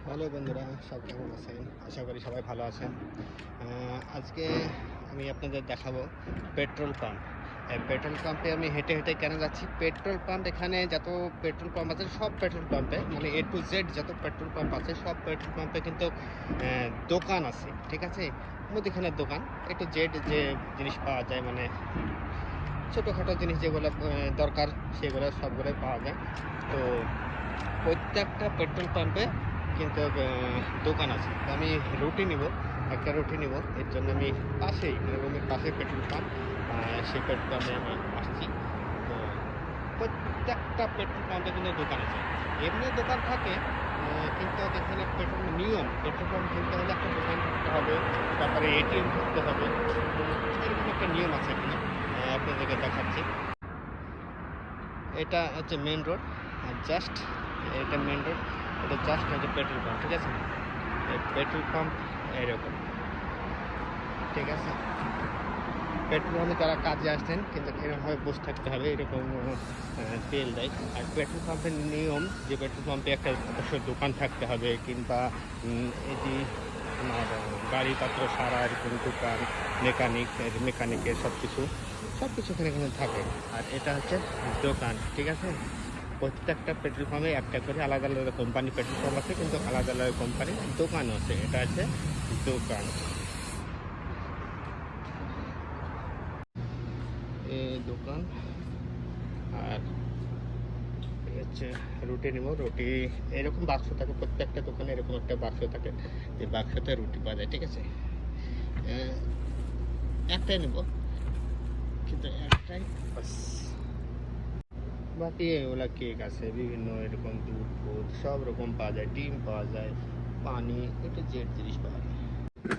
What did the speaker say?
Hello বন্ধুরা, সব কেমন আছেন? আশা করি সবাই ভালো আছেন। আজকে আমি আপনাদের দেখাবো পেট্রোল পাম্প। পেট্রোল পাম্পে আমি হেঁটে হেঁটে কেন যাচ্ছি? পেট্রোল পাম্প এখানে যত পেট্রোল পাম্প আছে সব পেট্রোল পাম্পে মানে A to Z যত পেট্রোল পাম্প আছে সব পেট্রোল পাম্পে কিন্তু দোকান আছে, ঠিক আছে? মুদিখানার দোকান A to Z যে জিনিস পাওয়া যায়, মানে ছোটোখাটো জিনিস যেগুলো দরকার সেগুলো সবগুলোই পাওয়া যায়। তো প্রত্যেকটা পেট্রোল পাম্পে কিন্তু দোকান আছে। তো আমি রুটি নিব, একটা রুটি নিব, এর জন্য আমি পাশেই মানে রুমের পাশে পেট্রোল পাম্প, সেই পেট্রোল পাম্পে আমি আসছি। তো প্রত্যেকটা পেট্রোল পাম্পে কিন্তু দোকান আছে, এমনি দোকান থাকে, কিন্তু এখানে পেট্রোল নিয়ম পেট্রোল পাম্প কিনতে হলে একটা দোকান থাকতে হবে, তারপরে এটিএম থাকতে হবে। তো এরকম একটা নিয়ম আছে এখানে, আপনাদেরকে দেখাচ্ছি। এটা হচ্ছে মেন রোড, জাস্ট এটা মেন রোড, এটা জাস্ট হচ্ছে পেট্রোল পাম্প, ঠিক আছে? এই পেট্রোল পাম্প এরকম, ঠিক আছে? পেট্রোল পাম্পে যারা কাজে আসছেন কিন্তু এরকমভাবে বসে থাকতে হবে, এরকম তেল দেয়। আর পেট্রোল পাম্পের নিয়ম যে পেট্রোল পাম্পে একটা অবশ্যই দোকান থাকতে হবে, কিংবা এই যে আমার গাড়িপত্র সারা এরকম দোকান, মেকানিকের সব কিছু এখানে কিন্তু থাকে। আর এটা হচ্ছে দোকান, ঠিক আছে? প্রত্যেকটা পেট্রোল পাম্পে একটা করে আলাদা আলাদা কোম্পানি পেট্রোল পাম্প আছে, কিন্তু আলাদা আলাদা কোম্পানির দোকানও আছে। এটা হচ্ছে দোকান, এই দোকান। আর এই হচ্ছে রুটি নিব, রুটি এরকম বাক্স থাকে, প্রত্যেকটা দোকানে এরকম একটা বাক্স থাকে, যে বাক্সতে রুটি পাওয়া যায়, ঠিক আছে? একটাই নেব, কিন্তু একটাই বাস। বাকি এগুলা কেক আছে, বিভিন্ন এরকম দুধ ফুধ সব রকম পাওয়া যায়, ডিম পাওয়া যায়, পানি, একটু জেড জিনিস পাওয়া যায়।